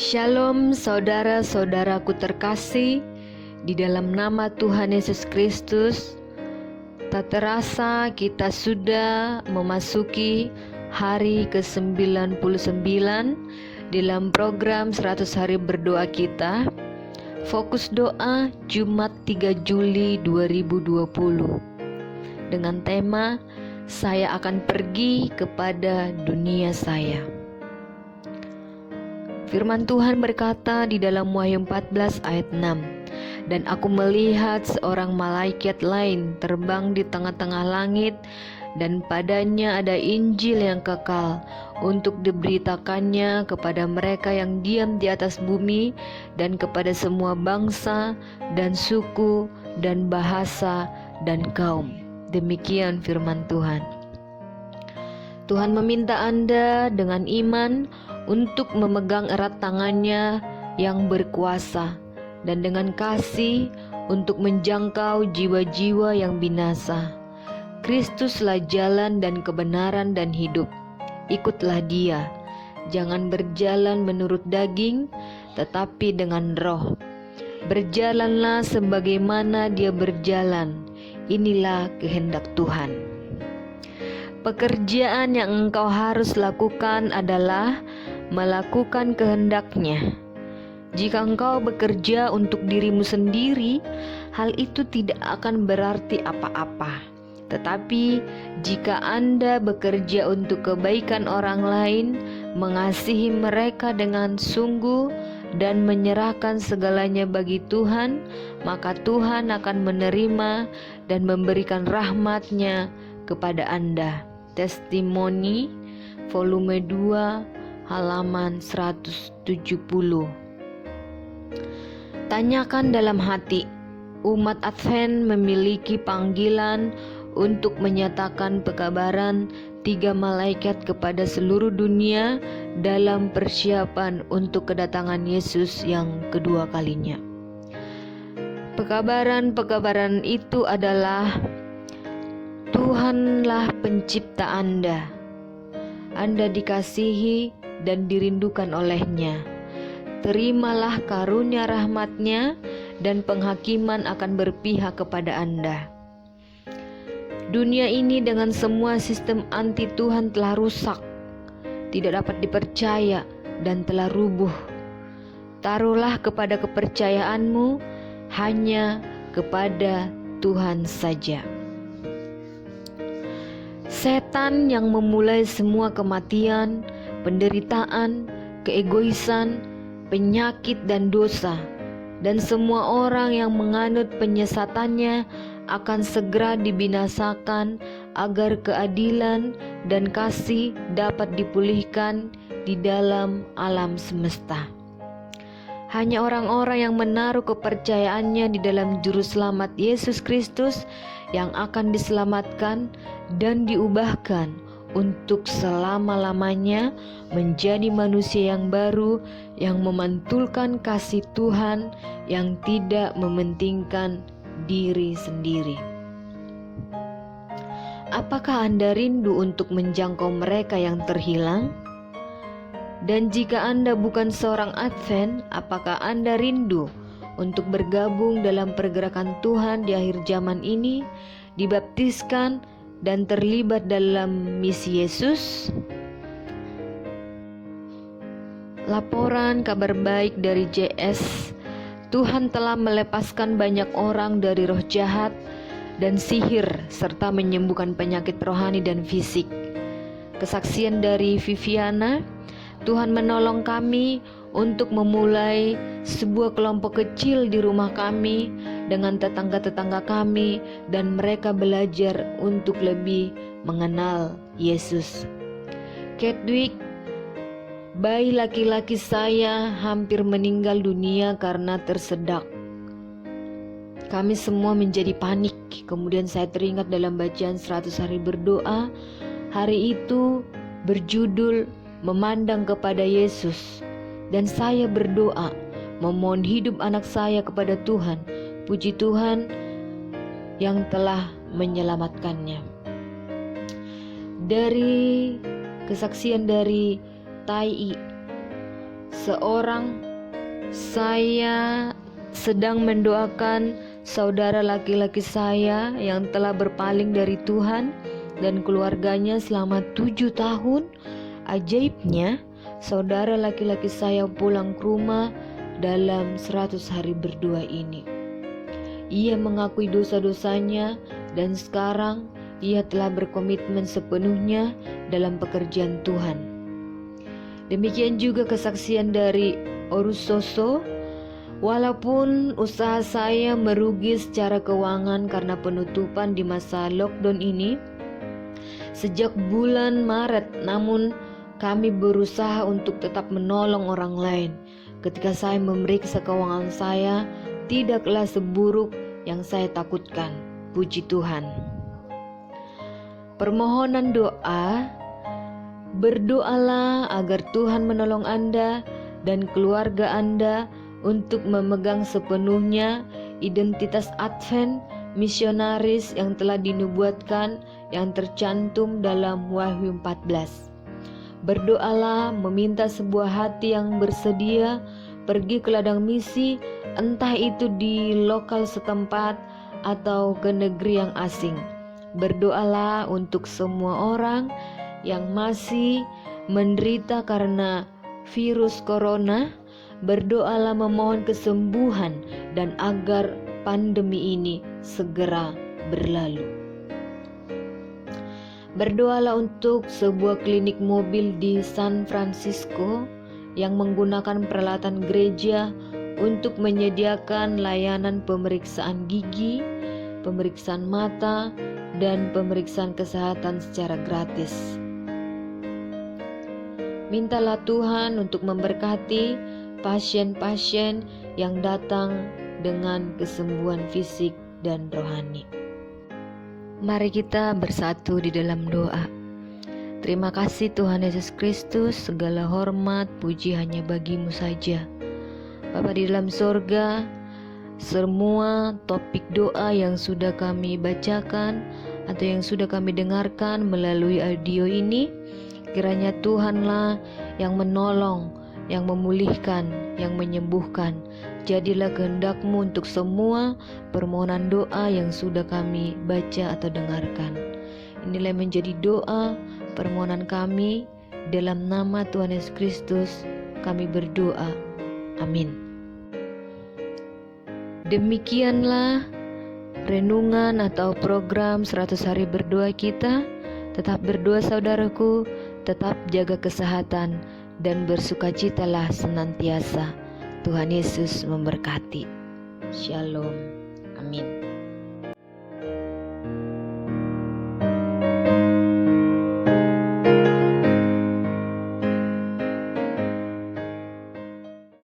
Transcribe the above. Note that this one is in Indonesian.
Shalom saudara-saudaraku terkasih, di dalam nama Tuhan Yesus Kristus. Tak terasa kita sudah memasuki hari ke-99 dalam program 100 hari berdoa kita. Fokus doa Jumat 3 Juli 2020 dengan tema Saya akan pergi kepada dunia saya. Firman Tuhan berkata di dalam Wahyu 14 ayat 6, "Dan aku melihat seorang malaikat lain terbang di tengah-tengah langit, dan padanya ada Injil yang kekal untuk diberitakannya kepada mereka yang diam di atas bumi dan kepada semua bangsa dan suku dan bahasa dan kaum." Demikian firman Tuhan. Tuhan meminta Anda dengan iman untuk memegang erat tangannya yang berkuasa dan dengan kasih untuk menjangkau jiwa-jiwa yang binasa. Kristuslah jalan dan kebenaran dan hidup. Ikutlah Dia. Jangan berjalan menurut daging, tetapi dengan roh. Berjalanlah sebagaimana Dia berjalan. Inilah kehendak Tuhan. Pekerjaan yang engkau harus lakukan adalah melakukan kehendak-Nya. Jika engkau bekerja untuk dirimu sendiri, hal itu tidak akan berarti apa-apa. Tetapi jika Anda bekerja untuk kebaikan orang lain, mengasihi mereka dengan sungguh dan menyerahkan segalanya bagi Tuhan, maka Tuhan akan menerima dan memberikan rahmat-Nya kepada Anda. Testimoni volume 2 halaman 170. Tanyakan dalam hati, umat Advent memiliki panggilan untuk menyatakan pekabaran 3 malaikat kepada seluruh dunia dalam persiapan untuk kedatangan Yesus yang kedua kalinya. Pekabaran itu adalah Tuhanlah pencipta Anda. Anda dikasihi dan dirindukan oleh-Nya. Terimalah karunia rahmat-Nya dan penghakiman akan berpihak kepada Anda. Dunia ini dengan semua sistem anti Tuhan telah rusak, tidak dapat dipercaya dan telah rubuh. Taruhlah kepada kepercayaanmu hanya kepada Tuhan saja. Setan yang memulai semua kematian, penderitaan, keegoisan, penyakit dan dosa, dan semua orang yang menganut penyesatannya akan segera dibinasakan agar keadilan dan kasih dapat dipulihkan di dalam alam semesta. Hanya orang-orang yang menaruh kepercayaannya di dalam Juru Selamat Yesus Kristus yang akan diselamatkan dan diubahkan untuk selama-lamanya menjadi manusia yang baru yang memantulkan kasih Tuhan yang tidak mementingkan diri sendiri. Apakah Anda rindu untuk menjangkau mereka yang terhilang? Dan jika Anda bukan seorang Advent, apakah Anda rindu untuk bergabung dalam pergerakan Tuhan di akhir zaman ini, dibaptiskan dan terlibat dalam misi Yesus? Laporan kabar baik dari JS, Tuhan telah melepaskan banyak orang dari roh jahat dan sihir serta menyembuhkan penyakit rohani dan fisik. Kesaksian dari Viviana, Tuhan menolong kami untuk memulai sebuah kelompok kecil di rumah kami dengan tetangga-tetangga kami, dan mereka belajar untuk lebih mengenal Yesus. Kedwick, bayi laki-laki saya hampir meninggal dunia karena tersedak. Kami semua menjadi panik. Kemudian saya teringat dalam bacaan 100 hari berdoa, hari itu berjudul Memandang kepada Yesus, dan saya berdoa memohon hidup anak saya kepada Tuhan. Puji Tuhan yang telah menyelamatkannya. Dari kesaksian dari Tai, seorang, saya sedang mendoakan saudara laki-laki saya yang telah berpaling dari Tuhan dan keluarganya selama 7 tahun. Ajaibnya, saudara laki-laki saya pulang ke rumah dalam 100 hari berdoa ini. Ia mengakui dosa-dosanya dan sekarang ia telah berkomitmen sepenuhnya dalam pekerjaan Tuhan. Demikian juga kesaksian dari Orusoso. Walaupun usaha saya merugi secara keuangan karena penutupan di masa lockdown ini sejak bulan Maret, namun kami berusaha untuk tetap menolong orang lain. Ketika saya memeriksa keuangan saya, tidaklah seburuk yang saya takutkan. Puji Tuhan. Permohonan doa. Berdoalah agar Tuhan menolong Anda dan keluarga Anda untuk memegang sepenuhnya identitas Advent misionaris yang telah dinubuatkan yang tercantum dalam Wahyu 14. Berdoalah meminta sebuah hati yang bersedia pergi ke ladang misi, entah itu di lokal setempat atau ke negeri yang asing. Berdoalah untuk semua orang yang masih menderita karena virus corona. Berdoalah memohon kesembuhan dan agar pandemi ini segera berlalu. Berdoalah untuk sebuah klinik mobil di San Francisco yang menggunakan peralatan gereja untuk menyediakan layanan pemeriksaan gigi, pemeriksaan mata, dan pemeriksaan kesehatan secara gratis. Mintalah Tuhan untuk memberkati pasien-pasien yang datang dengan kesembuhan fisik dan rohani. Mari kita bersatu di dalam doa. Terima kasih Tuhan Yesus Kristus, segala hormat, puji hanya bagi-Mu saja. Bapa di dalam sorga, semua topik doa yang sudah kami bacakan atau yang sudah kami dengarkan melalui audio ini, kiranya Tuhanlah yang menolong, yang memulihkan, yang menyembuhkan. Jadilah kehendak-Mu untuk semua permohonan doa yang sudah kami baca atau dengarkan. Inilah menjadi doa permohonan kami, dalam nama Tuhan Yesus Kristus kami berdoa. Amin. Demikianlah renungan atau program 100 hari berdoa kita. Tetap berdoa saudaraku, tetap jaga kesehatan dan bersukacitalah senantiasa. Tuhan Yesus memberkati. Shalom. Amin.